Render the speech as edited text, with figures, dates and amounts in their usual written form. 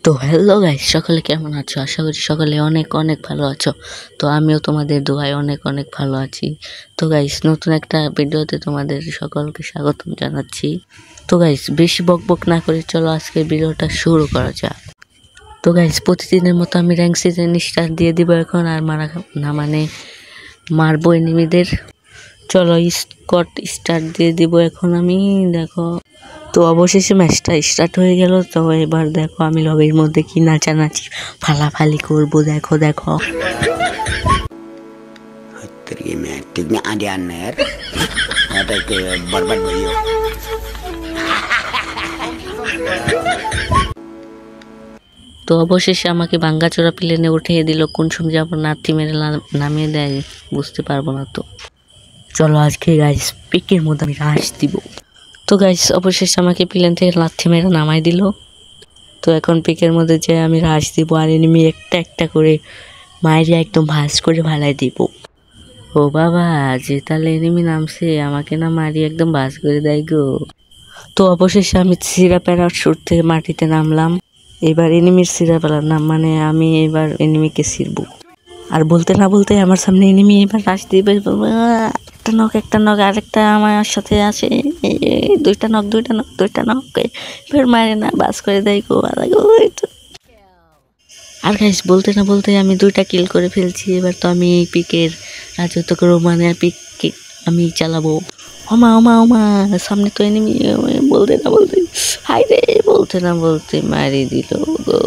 তো hello guys, সকলে কেমন আছো? আশা করি সকলে অনেক অনেক ভালো আছো। তো আমিও তোমাদের দোয়ায় অনেক অনেক ভালো আছি। তো গাইস, নতুন একটা ভিডিওতে তোমাদের সকলকে স্বাগতম জানাচ্ছি। তো গাইস, বেশি বকবক না করে চলো আজকে ভিডিওটা শুরু করা যাক। তো গাইস, প্রতিদিনের মতো আমি র্যাঙ্ক সিজন স্টার দিয়ে দিব এখন, আর মারবো এনিমিদের। চলো স্কট স্টার্ট দিয়ে দিব এখন আমি। দেখো, তো অবশেষে ম্যাচটা স্টার্ট হয়ে গেল। তো এবার দেখো আমি লবির মধ্যে কি নাচানাচি ফালাফালি করবো। দেখো দেখো তো অবশেষে আমাকে ভাঙ্গাচোরা প্লেনে উঠিয়ে দিল। কোন সময় যাবো নাতি মেরে নামিয়ে দেয় বুঝতে পারবো না। তো চলো আজকে গাইস পিকের মধ্যে আমি রাশ দিব। তো গাইস, অবশেষে আমাকে প্লেন থেকে লাথি মেরে নামাই দিল। তো এখন পিকের মধ্যে যে আমি রাশ দিব, আর এনিমি একটা একটা করে মাইরে একদম ভাঁজ করে ভালাই দিব। ও বাবা, যে তাহলে এনিমি নামছে, আমাকে না মারি একদম ভাঁজ করে দেয় গো। তো অবশেষে আমি সিরা প্যারাশুট থেকে মাটিতে নামলাম। এবার এনিমির সিরা পেলার নাম, মানে আমি এবার এনিমিকে ছিড়বো। আর বলতে না বলতে আমার সামনে এনিমি এবার রাশ দিবে। একটা নক আরেকটা আমার সাথে আছে। দুইটা নক ফের মারে না, বাস করে দেয় গো। আর গাইস, বলতে না বলতে আমি 2টা কিল করে ফেলছি। এবার তো আমি এই পিকের রাজত্ব করবো, মানে পিক আমি চালাবো। ওমা ওমা ওমা, সামনে তো এনিমি। বলতে না বলতে হাই রে, বলতে না বলতে মারি দিল গো।